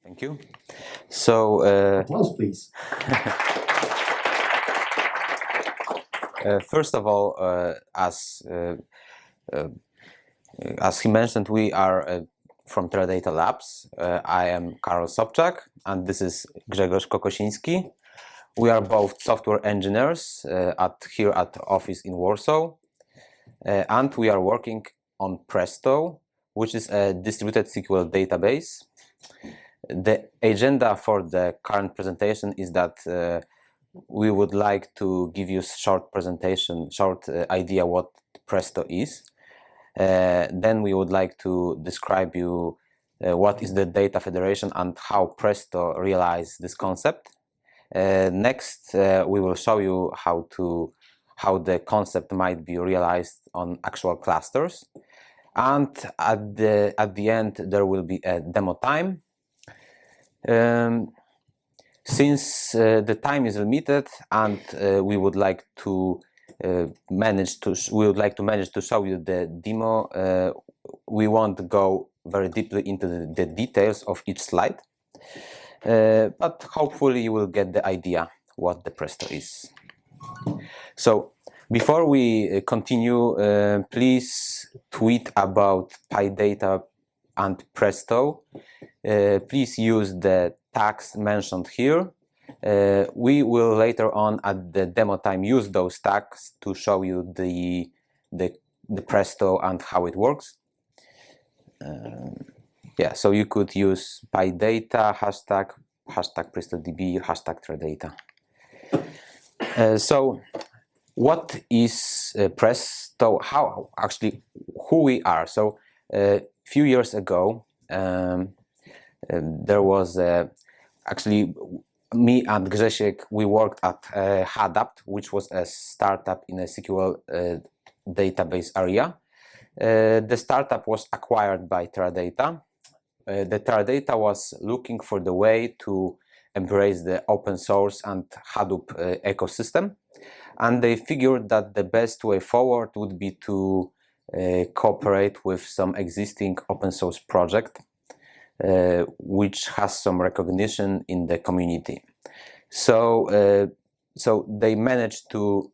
Thank you. So, applause, please. First of all, as he mentioned, we are from Teradata Labs. I am Karol Sobczak, and this is Grzegorz Kokosiński. We are both software engineers here at the office in Warsaw, and we are working on Presto, which is a distributed SQL database. The agenda for the current presentation is that we would like to give you a short presentation, idea what Presto is. Then we would like to describe you what is the data federation and how Presto realizes this concept. Next, we will show you how the concept might be realized on actual clusters. And at the end, there will be a demo time. Since the time is limited and we would like to manage to show you the demo, we won't go very deeply into the details of each slide, but hopefully you will get the idea what the Presto is. So before we continue, please tweet about PyData and Presto. Please use the tags mentioned here. We will later on at the demo time use those tags to show you the Presto and how it works. Yeah, so you could use PyData hashtag PrestoDB, hashtag Teradata. So what is Presto? Who we are? So a few years ago, there was actually me and Grzesiek, we worked at Hadapt, which was a startup in a SQL database area. The startup was acquired by Teradata. The Teradata was looking for the way to embrace the open source and Hadoop ecosystem, and they figured that the best way forward would be to cooperate with some existing open source project which has some recognition in the community. So they managed to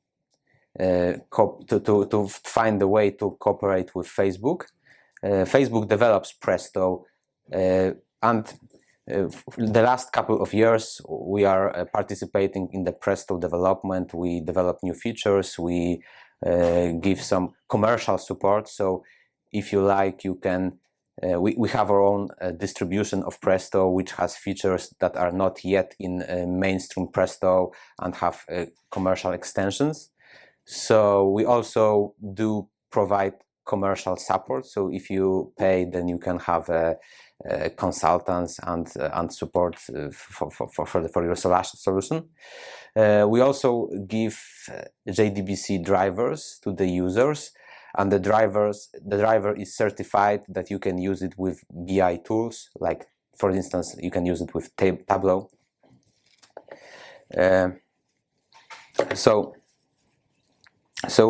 find a way to cooperate with Facebook. Facebook develops Presto, and the last couple of years we are participating in the Presto development. We develop new features, we give some commercial support, so if you like, you can we have our own distribution of Presto, which has features that are not yet in mainstream Presto and have commercial extensions. So we also do provide commercial support. So if you pay, then you can have consultants and support for your solution. We also give JDBC drivers to the users. And the driver is certified that you can use it with BI tools, like for instance, you can use it with Tableau. So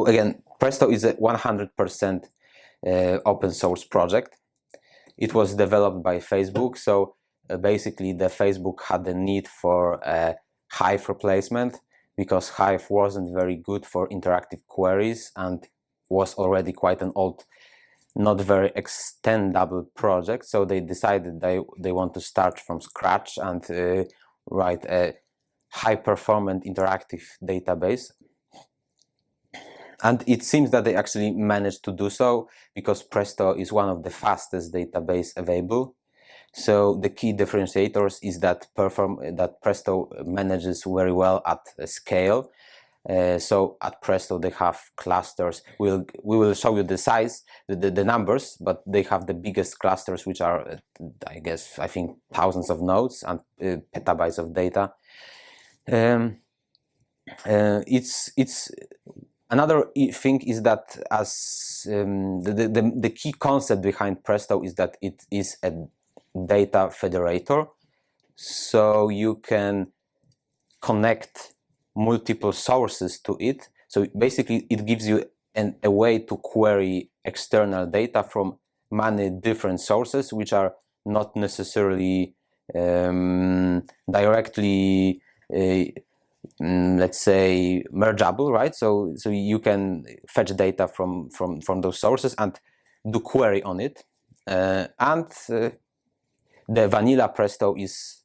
again, Presto is a 100% open source project. It was developed by Facebook. So basically, the Facebook had a need for a Hive replacement because Hive wasn't very good for interactive queries and was already quite an old, not very extendable project. So they decided they want to start from scratch and write a high-performant interactive database. And it seems that they actually managed to do so because Presto is one of the fastest database available. So the key differentiators is that Presto manages very well at scale. So at Presto they have clusters. We will show you the size, the numbers, but they have the biggest clusters, which are I think thousands of nodes and petabytes of data. It's another thing is that as the key concept behind Presto is that it is a data federator, so you can connect multiple sources to it. So basically it gives you a way to query external data from many different sources, which are not necessarily directly, let's say, mergeable, right? So you can fetch data from those sources and do query on it. The vanilla Presto is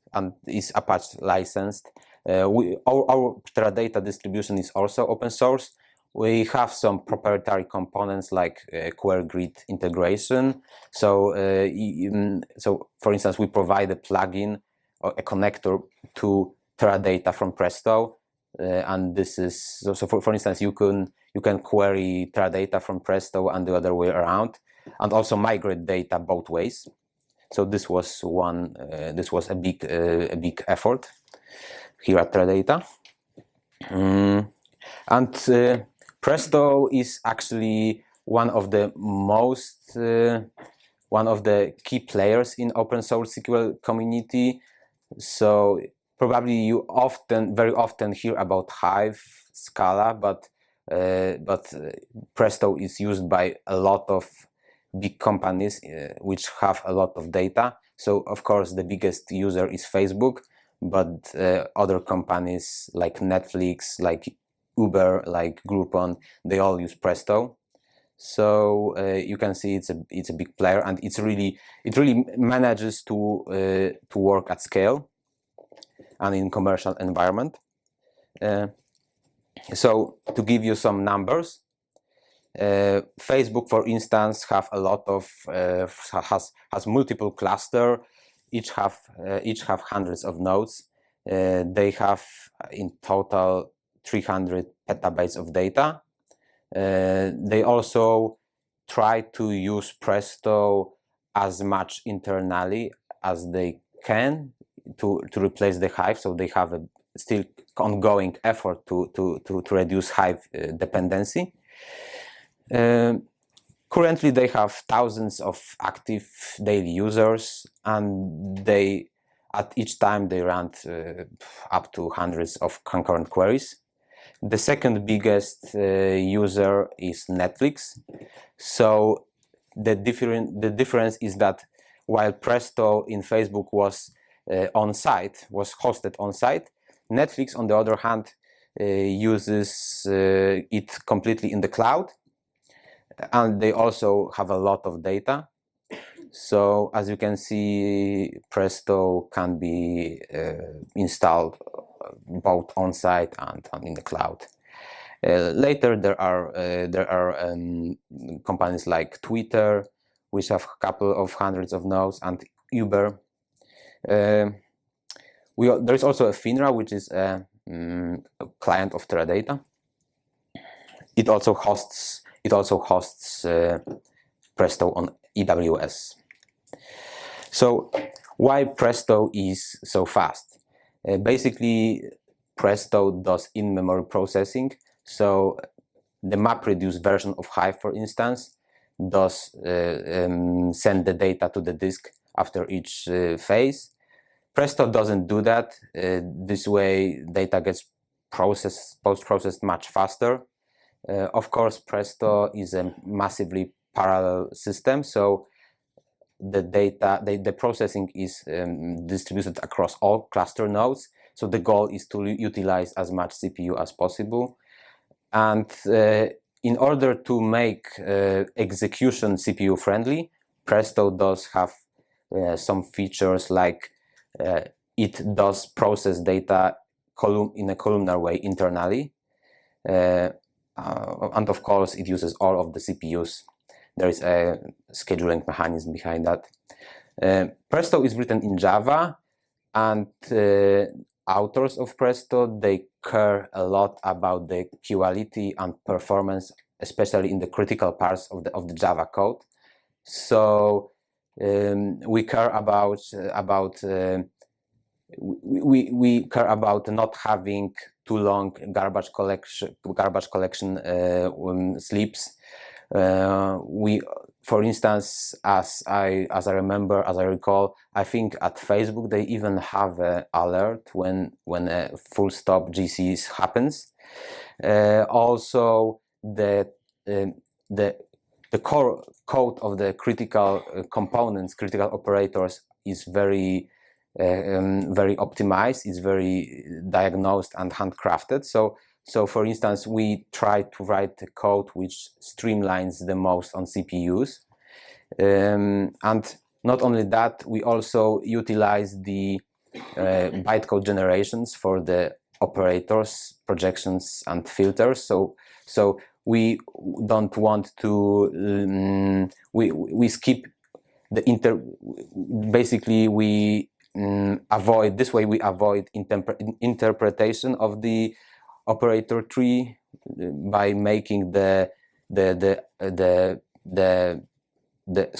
Apache licensed. Our Teradata distribution is also open source. We have some proprietary components like query grid integration. So, for instance, we provide a plugin or a connector to Teradata from Presto, and this is so. For instance, you can query Teradata from Presto and the other way around, and also migrate data both ways. So this was a big effort here at Teradata, and Presto is actually one of the key players in open source SQL community. So probably you very often hear about Hive, Scala, but Presto is used by a lot of big companies which have a lot of data. So of course the biggest user is Facebook, but other companies like Netflix, like Uber, like Groupon, they all use Presto. So you can see it's a big player, and it really manages to work at scale and in commercial environment. So to give you some numbers, Facebook, for instance, has multiple cluster, each have hundreds of nodes. They have in total 300 petabytes of data. They also try to use Presto as much internally as they can to replace the Hive. So they have a still ongoing effort to reduce Hive dependency. Currently, they have thousands of active daily users, and at each time they run up to hundreds of concurrent queries. The second biggest user is Netflix. So the difference is that while Presto in Facebook was hosted on site, Netflix, on the other hand, uses it completely in the cloud, and they also have a lot of data. So as you can see, Presto can be installed both on site and in the cloud. Later, there are companies like Twitter, which have a couple of hundreds of nodes, and Uber. There is also a FINRA, which is a client of Teradata. It also hosts Presto on AWS. So why Presto is so fast? Basically, Presto does in-memory processing. So the MapReduce version of Hive, for instance, does send the data to the disk after each phase. Presto doesn't do that. This way, data gets post-processed much faster. Of course, Presto is a massively parallel system, so the processing is distributed across all cluster nodes. So the goal is to utilize as much CPU as possible. And in order to make execution CPU friendly, Presto does have some features like it does process data in a columnar way internally. And of course, it uses all of the CPUs. There is a scheduling mechanism behind that. Presto is written in Java, and authors of Presto, they care a lot about the quality and performance, especially in the critical parts of the Java code. So we care about we care about not having too long garbage collection sleeps. For instance, as I recall, I think at Facebook they even have an alert when a full stop GC happens. Also, the core code of the critical components, critical operators, is very very optimized, it's very diagnosed and handcrafted. So for instance, we try to write a code which streamlines the most on CPUs. And not only that, we also utilize the bytecode generations for the operators, projections, and filters. So we don't want to we skip the basically we avoid this way. We avoid interpretation of the operator tree by making the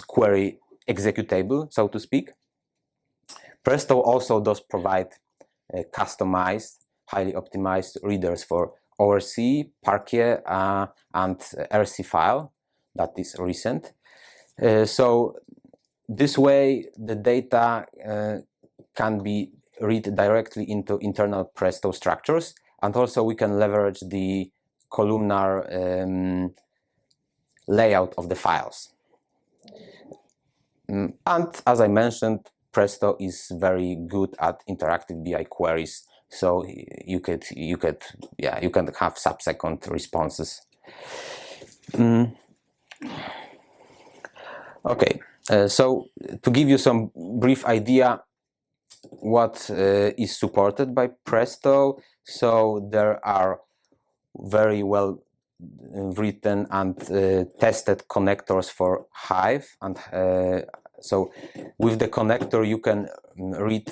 query executable, so to speak. Presto also does provide customized, highly optimized readers for ORC, Parquet, and RC file that is recent. So this way the data can be read directly into internal Presto structures, and also we can leverage the columnar layout of the files. And as I mentioned, Presto is very good at interactive BI queries, so you can have sub-second responses. Okay, so to give you some brief idea what is supported by Presto, so there are very well written and tested connectors for Hive, and so with the connector you can read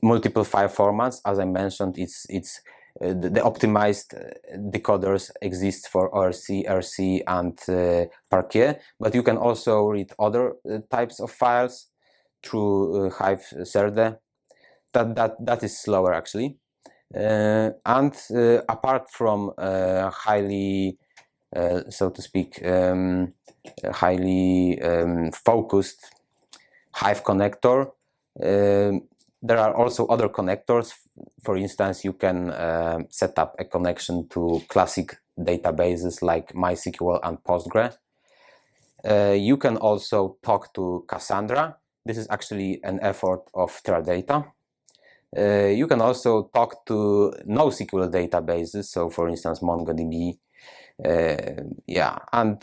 multiple file formats. As I mentioned, it's the optimized decoders exist for ORC, RC, and Parquet, but you can also read other types of files through Hive Serde. That is slower actually. And apart from highly, so to speak, highly focused Hive connector, there are also other connectors. For instance, you can set up a connection to classic databases like MySQL and Postgre. You can also talk to Cassandra. This is actually an effort of Teradata. You can also talk to NoSQL databases, so for instance MongoDB, and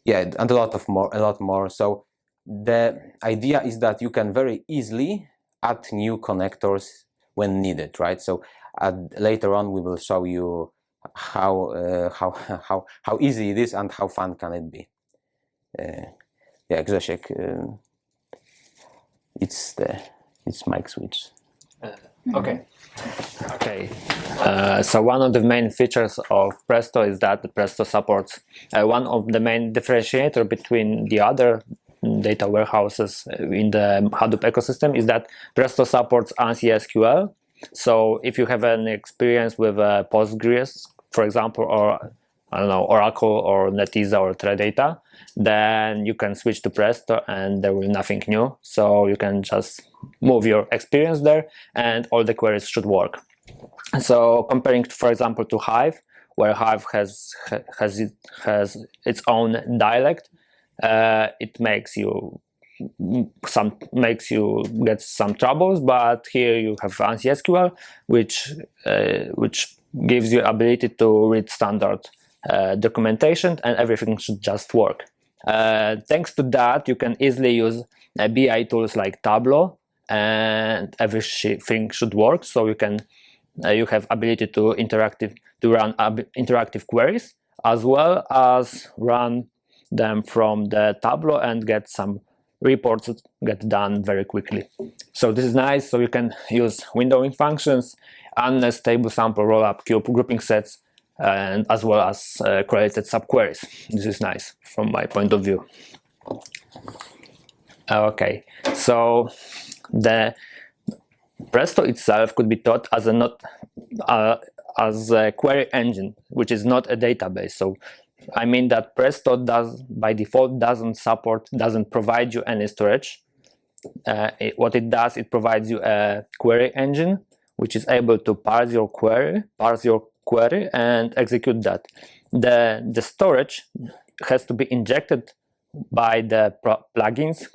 a lot more. So the idea is that you can very easily add new connectors when needed, right? So later on we will show you how easy it is and how fun can it be. Grzesiek, it's mic switch. Okay. So one of the main features of Presto is that Presto supports one of the main differentiator between the other data warehouses in the Hadoop ecosystem is that Presto supports ANSI SQL. So if you have an experience with Postgres, for example, or I don't know, Oracle or Netezza or Teradata, then you can switch to Presto and there will be nothing new. So you can just move your experience there and all the queries should work. So comparing, for example, to Hive, where Hive has its own dialect, it makes you get some troubles. But here you have ANSI SQL, which gives you ability to read standard documentation and everything should just work. Thanks to that, you can easily use BI tools like Tableau and everything should work. So you have ability to run interactive queries as well as run them from the Tableau and get some reports that get done very quickly. So this is nice. So you can use windowing functions, unstable sample rollup, cube grouping sets, and as well as correlated subqueries. This is nice from my point of view. Okay, so the Presto itself could be thought as a query engine, which is not a database. So I mean that Presto by default doesn't provide you any storage. What it does, it provides you a query engine which is able to parse your query and execute that. The storage has to be injected by the plugins,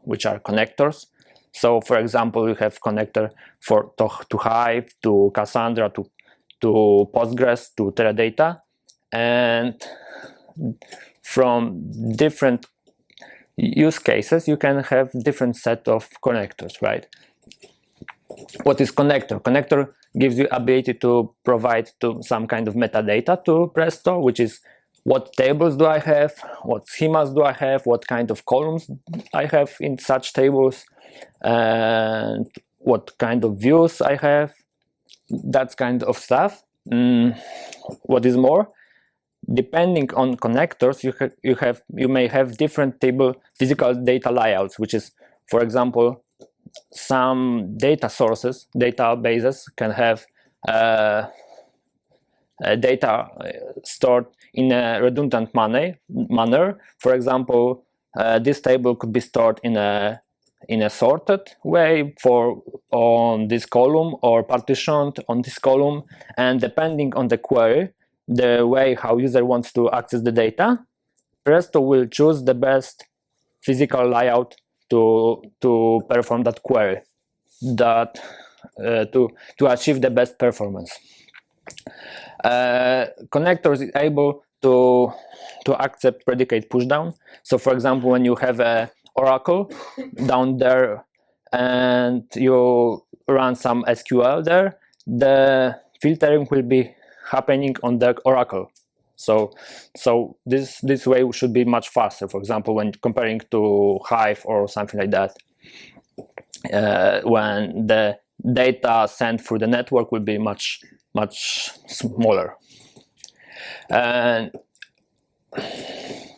which are connectors. So for example, you have connector to Hive, to Cassandra, to Postgres, to Teradata, and from different use cases you can have different set of connectors, right? What is connector? Connector gives you ability to provide some kind of metadata to Presto, which is what tables do I have, what schemas do I have, what kind of columns I have in such tables, and what kind of views I have, that kind of stuff. What is more, depending on connectors, you may have different table physical data layouts, which is, for example, some data sources, databases can have data stored in a redundant manner. For example, this table could be stored in a sorted way on this column, or partitioned on this column, and depending on the query, the way how user wants to access the data, Presto will choose the best physical layout to perform that query, to achieve the best performance. Connectors is able to accept predicate pushdown. So for example, when you have a Oracle down there and you run some SQL there, the filtering will be happening on the Oracle. So this way should be much faster. For example, when comparing to Hive or something like that, when the data sent through the network will be much smaller. And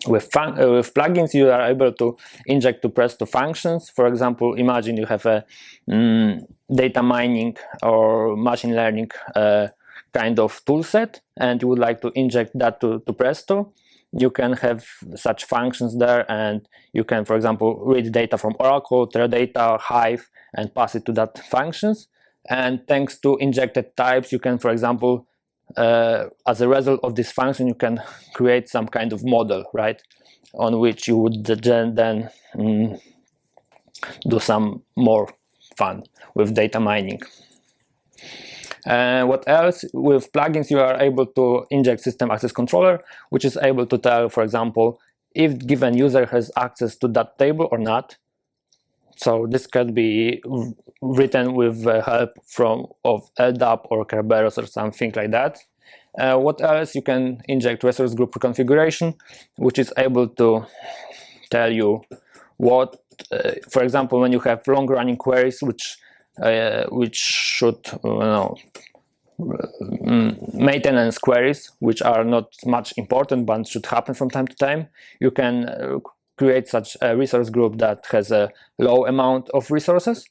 with plugins, you are able to inject to Presto functions. For example, imagine you have a data mining or machine learning kind of tool set, and you would like to inject that to Presto. You can have such functions there, and you can, for example, read data from Oracle, Teradata, Hive, and pass it to that functions. And thanks to injected types, you can, for example, as a result of this function, you can create some kind of model, right, on which you would then do some more fun with data mining. What else? With plugins, you are able to inject system access controller, which is able to tell, for example, if given user has access to that table or not. So this can be written with help of LDAP or Kerberos or something like that. What else? You can inject resource group reconfiguration, which is able to tell you what, for example, when you have long-running queries, which should, maintenance queries, which are not much important but should happen from time to time, you can create such a resource group that has a low amount of resources,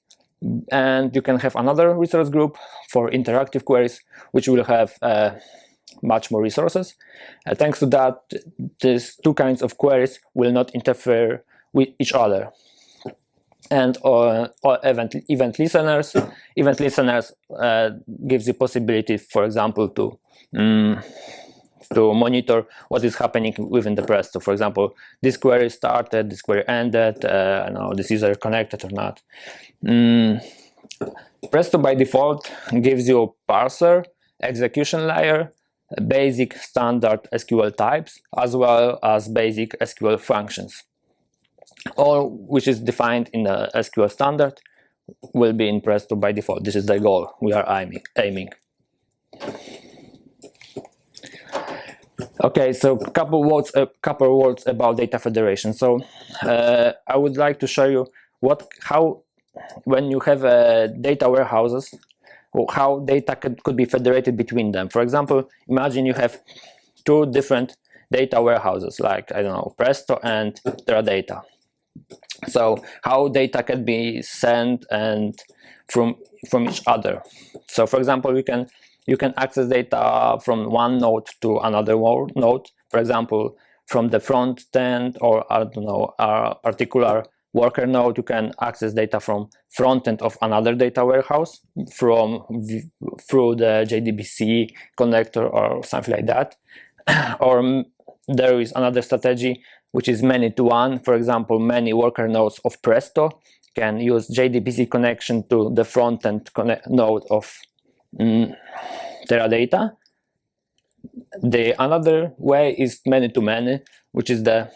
and you can have another resource group for interactive queries, which will have much more resources. Thanks to that, these two kinds of queries will not interfere with each other. And event listeners gives you possibility, for example, to monitor what is happening within the Presto. For example, this query started, this query ended, this user connected or not. Presto by default gives you a parser, execution layer, basic standard SQL types, as well as basic SQL functions. All which is defined in the SQL standard will be in Presto by default. This is the goal we are aiming. Okay, so a couple words about data federation. So I would like to show you how when you have data warehouses, how data could be federated between them. For example, imagine you have two different data warehouses, like, I don't know, Presto and Teradata. So how data can be sent and from each other. So for example, you can access data from one node to another node. For example, from the front end, or I don't know, a particular worker node, you can access data from front end of another data warehouse through the JDBC connector or something like that. Or there is another strategy, which is many to one. For example, many worker nodes of Presto can use JDBC connection to the front-end node of Teradata. The another way is many-to-many, which is the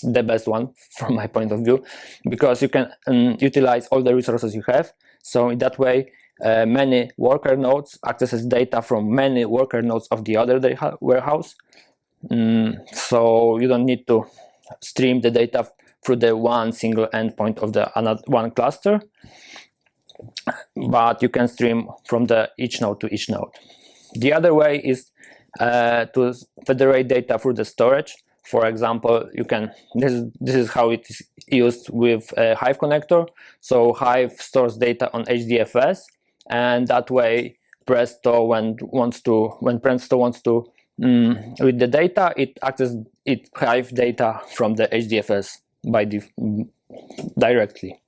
best one from my point of view, because you can utilize all the resources you have. So in that way, many worker nodes accesses data from many worker nodes of the other warehouse. So you don't need to stream the data through the one single endpoint of the one cluster, but you can stream from each node to each node. The other way is to federate data through the storage. For example, you can. This is how it is used with Hive connector. So Hive stores data on HDFS, and that way Presto, when Presto wants to read the data, it accesses Hive data from the HDFS directly.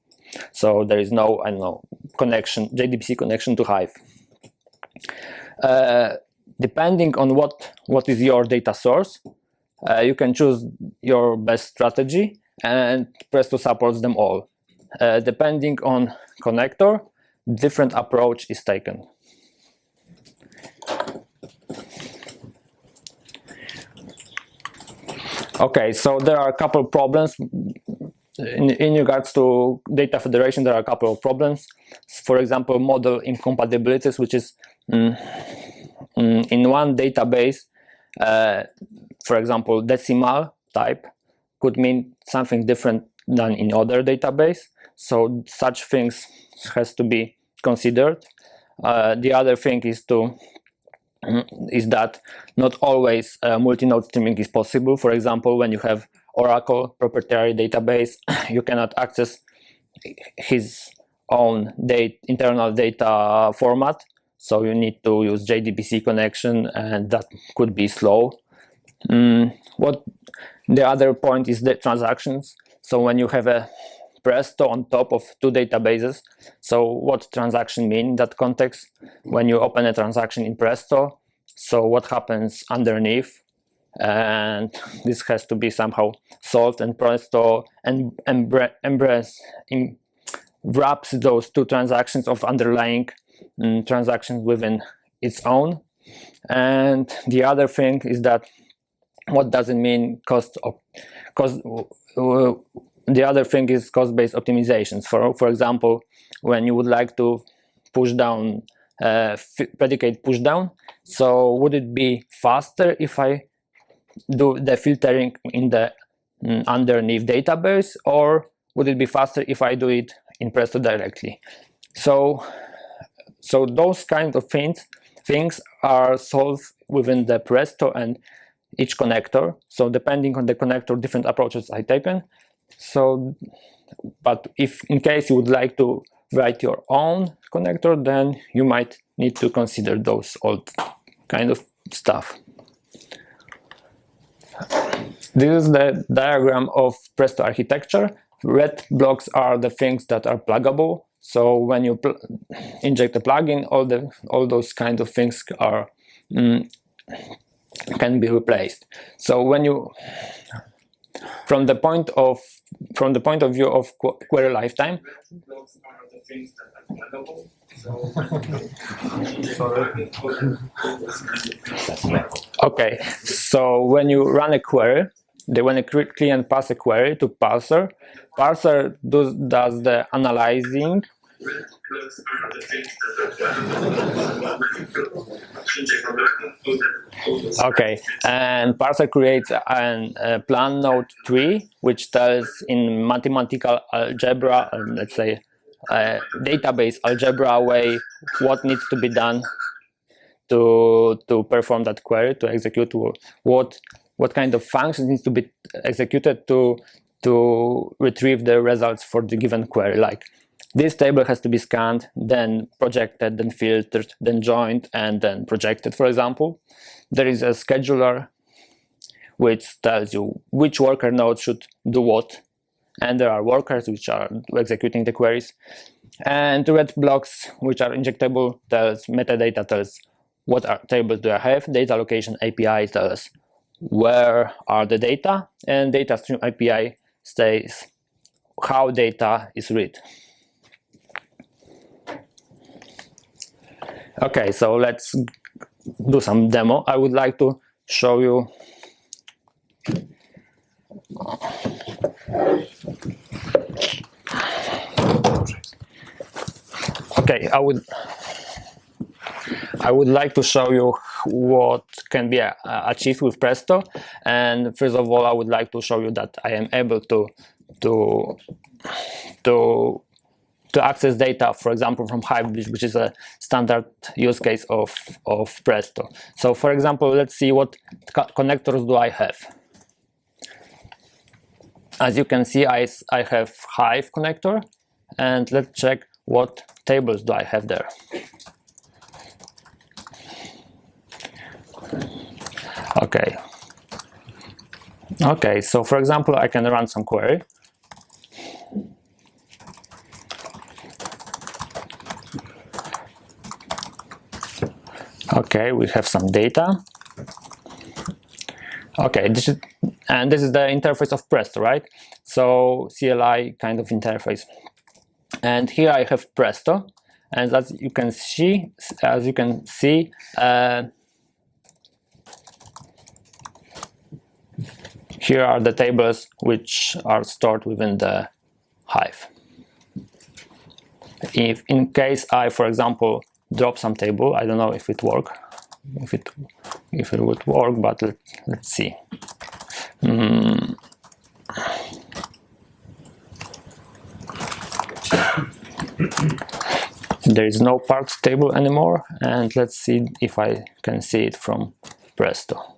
So there is no, I don't know, connection, JDBC connection to Hive. Depending on what is your data source, you can choose your best strategy, and Presto supports them all. Depending on connector, different approach is taken. Okay, so there are a couple of problems. In regards to data federation, there are a couple of problems. For example, model incompatibilities, which is in one database, for example, decimal type could mean something different than in other database. So such things has to be considered. The other thing is that not always multi-node streaming is possible. For example, when you have Oracle proprietary database, you cannot access his own internal data format, so you need to use JDBC connection, and that could be slow. What the other point is the transactions. So when you have a Presto on top of two databases, so what transaction mean in that context? When you open a transaction in Presto, so what happens underneath? And this has to be somehow solved, and Presto wraps those two transactions of underlying transactions within its own. And the other thing is that what does it mean the other thing is cost-based optimizations. For example, when you would like to push down predicate push down, so would it be faster if I do the filtering in the underneath database, or would it be faster if I do it in Presto directly? So those kind of things are solved within the Presto and each connector. So depending on the connector, different approaches are taken. So, but if in case you would like to write your own connector, then you might need to consider those old kind of stuff. This is the diagram of Presto architecture. Red blocks are the things that are pluggable. So when you inject a plugin, all those kind of things are can be replaced. So when you from the point of view of query lifetime, blocks are the things that are pluggable. okay, so when you run a query, when a client passes a query to parser does the analyzing. Okay, and parser creates a plan node tree, which tells in mathematical algebra, let's say database algebra way, what needs to be done to perform that query, to execute what kind of functions needs to be executed to retrieve the results for the given query. Like this table has to be scanned, then projected, then filtered, then joined, and then projected, for example. There is a scheduler which tells you which worker node should do what, and there are workers which are executing the queries. And the red blocks, which are injectable, tells metadata, tells what tables do I have. Data location API tells where are the data, and data stream API says how data is read. Okay, so let's do some demo. I would like to show you okay, I would like to show you what can be achieved with Presto, and first of all I would like to show you that I am able to access data, for example, from Hive, which is a standard use case of Presto. So for example, let's see what connectors do I have. As you can see, I have Hive connector, and let's check what tables do I have there. Okay, so for example, I can run some query. Okay, we have some data. Okay, this is the interface of Presto, right? So CLI kind of interface. And here I have Presto, and as you can see, here are the tables which are stored within the Hive. If in case I, for example, drop some table, I don't know if it would work, but let's see. There is no parts table anymore, and let's see if I can see it from Presto.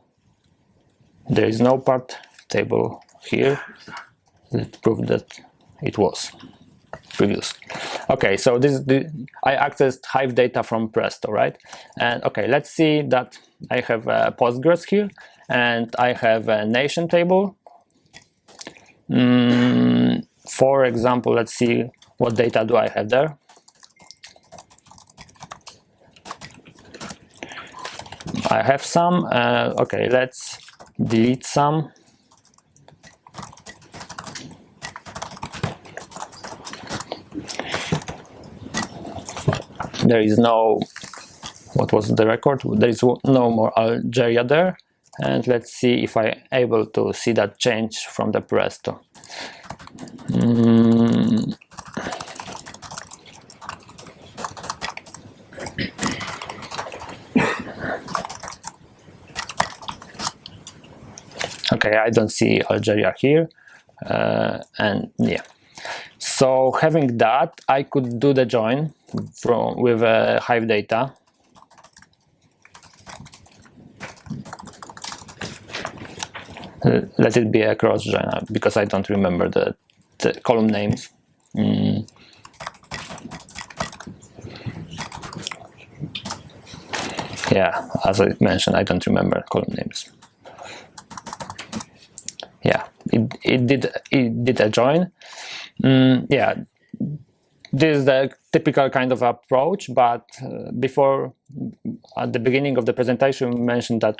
There is no part table here. Let's prove that it was previous. Okay, so I accessed Hive data from Presto, right? And okay, let's see that I have Postgres here, and I have a nation table. For example, let's see what data do I have there. I have some. Okay, let's delete some. There is no, what was the record? There is no more Algeria there. And let's see if I'm able to see that change from the Presto. Okay, I don't see Algeria here, and yeah. So having that, I could do the join with Hive data. Let it be a cross join because I don't remember the column names. Yeah, as I mentioned, I don't remember column names. Yeah, it did a join. Yeah, this is the typical kind of approach, but before, at the beginning of the presentation, we mentioned that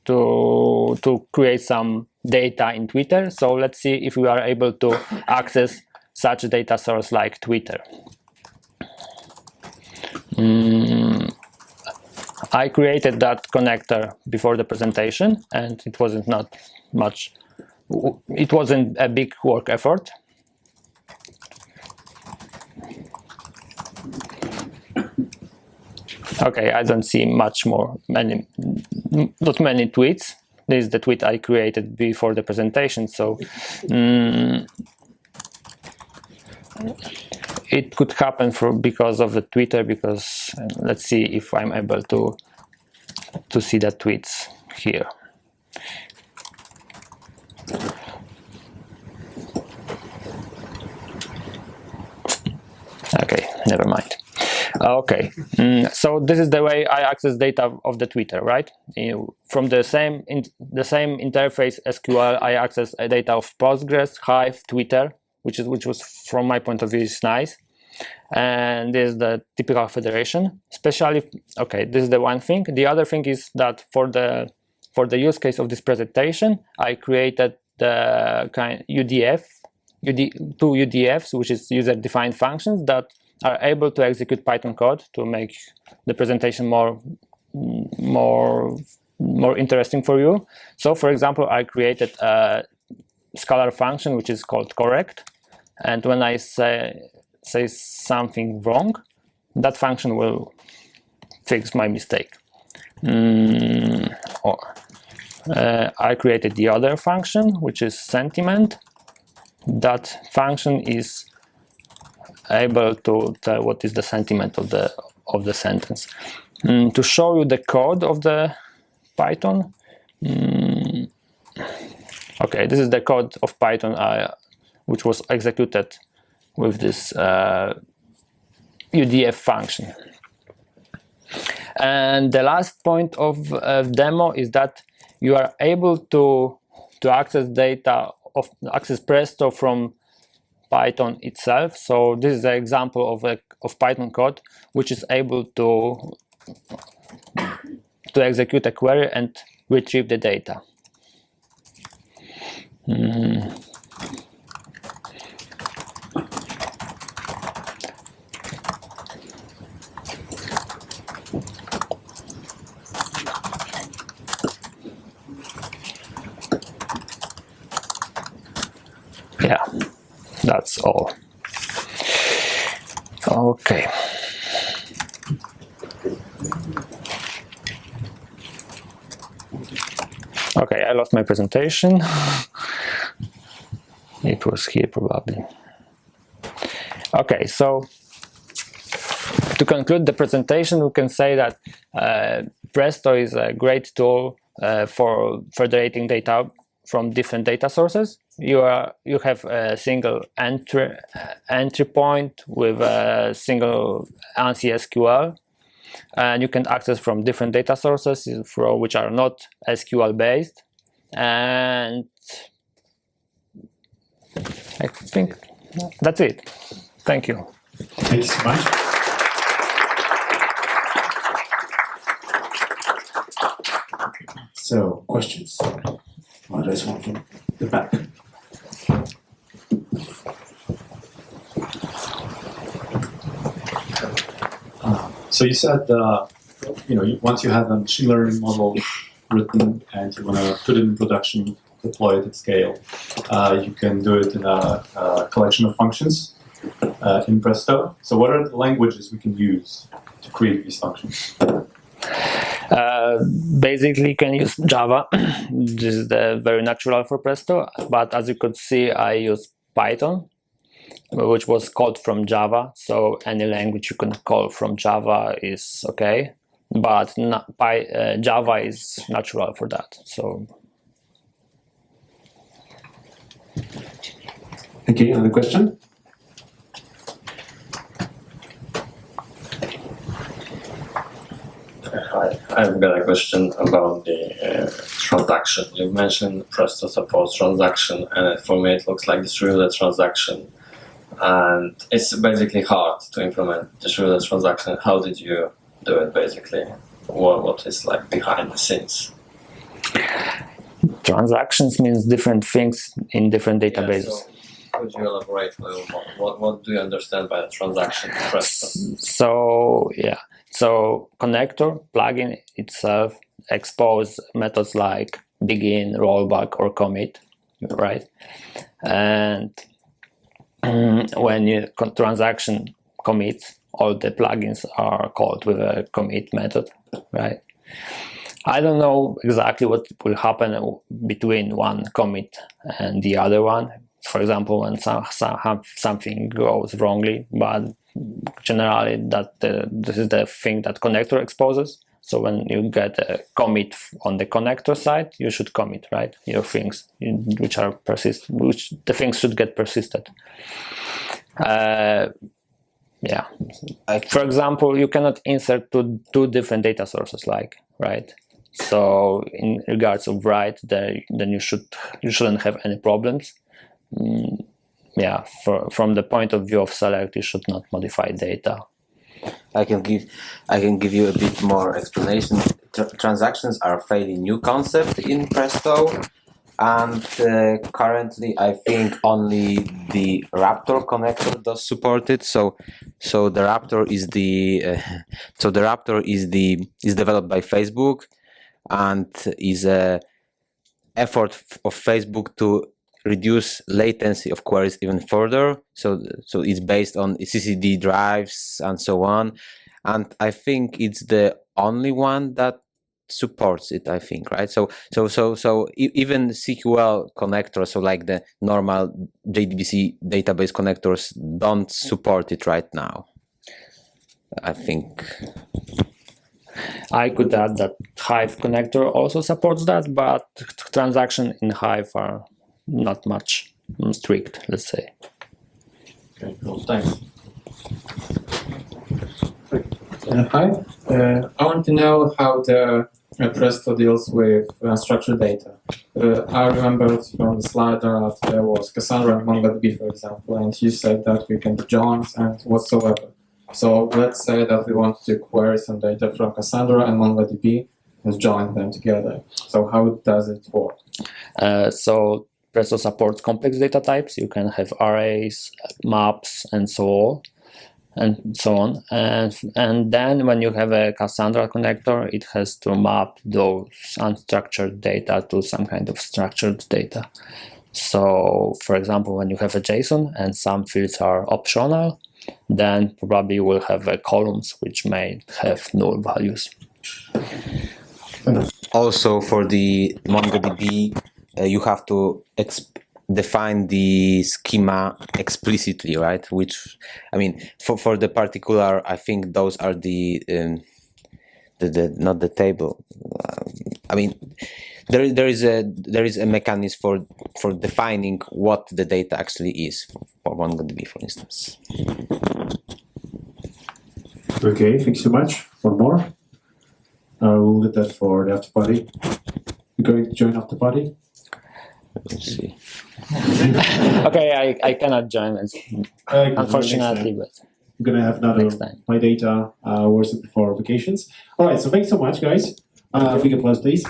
to create some data in Twitter. So let's see if we are able to access such a data source like Twitter. I created that connector before the presentation, and it wasn't a big work effort. Okay, I don't see much more, not many tweets. This is the tweet I created before the presentation, so it could happen because of the Twitter, because let's see if I'm able to see the tweets here. Okay, never mind. Okay, so this is the way I access data of the Twitter, right? From the same interface SQL, I access data of Postgres, Hive, Twitter, which was from my point of view is nice. And this is the typical federation. Especially, okay, this is the one thing. The other thing is that for the use case of this presentation, I created the kind UDF two UDFs, which is user-defined functions that are able to execute Python code to make the presentation more interesting for you. So, for example, I created a scalar function which is called correct, and when I say something wrong, that function will fix my mistake. I created the other function, which is sentiment. That function is able to tell what is the sentiment of the sentence. To show you the code of the Python, okay, this is the code of Python which was executed with this UDF function. And the last point of demo is that you are able to access data access Presto from Python itself. So this is an example of Python code which is able to execute a query and retrieve the data. Yeah, that's all. Okay. Okay, I lost my presentation. It was here probably. Okay, so to conclude the presentation, we can say that Presto is a great tool for federating data from different data sources. You have a single entry point with a single ANSI SQL, and you can access from different data sources which are not SQL based. And I think that's it. Thank you. Thank you so much. So, questions? Oh, there's one from the back. So you said, once you have a machine learning model written and you want to put it in production, deploy it at scale, you can do it in a collection of functions in Presto. So what are the languages we can use to create these functions? Basically, you can use Java. This is very natural for Presto, but as you could see, I use Python, which was called from Java. So any language you can call from Java is okay, but Java is natural for that. So. Okay, another question? Hi, I've got a question about the transaction. You mentioned Presto supports transaction, and for me it looks like distributed transaction. And it's basically hard to implement distributed transaction. How did you do it basically? What is like behind the scenes? Transactions means different things in different databases. Yeah, so could you elaborate a little more? What do you understand by a transaction in Presto? So connector plugin itself expose methods like begin, rollback, or commit, right? And when your transaction commits, all the plugins are called with a commit method, right? I don't know exactly what will happen between one commit and the other one. For example, when something goes wrongly, but generally this is the thing that connector exposes. So when you get a commit on the connector side, you should commit, right? Your things which the things should get persisted. Yeah. For example, you cannot insert two different data sources, right? So in regards of write, then you shouldn't have any problems. Yeah, from the point of view of select, you should not modify data. I can give you a bit more explanation. Transactions are a fairly new concept in Presto. and currently I think only the Raptor connector does support it. So the Raptor is is developed by Facebook, and is a effort of Facebook to reduce latency of queries even further. So it's based on CCD drives and so on, and I think it's the only one that supports it, I think, right? So even SQL connectors, so like the normal JDBC database connectors, don't support it right now, I think. I could add that Hive connector also supports that, but transactions in Hive are not much strict, let's say. Okay, cool. Thanks. Hi, I want to know how the Presto deals with structured data. I remember from the slide that there was Cassandra and MongoDB, for example, and you said that we can do joins and whatsoever. So let's say that we want to query some data from Cassandra and MongoDB and join them together. So how does it work? So Presto supports complex data types. You can have arrays, maps, and so on. And then when you have a Cassandra connector, it has to map those unstructured data to some kind of structured data. So for example, when you have a JSON and some fields are optional, then probably you will have columns which may have null values. Also for the MongoDB, you have to define the schema explicitly, right? Which, I mean, for the particular, I think those are the not the table. I mean, there is a mechanism for defining what the data actually is for MongoDB, for instance. Okay, thanks so much. One more. We'll leave that for the after party. You going to join after party? Let's see. Okay, I cannot join, unfortunately, but I'm gonna have another next time. my data worse before vacations. All right, so thanks so much, guys. Big applause, please.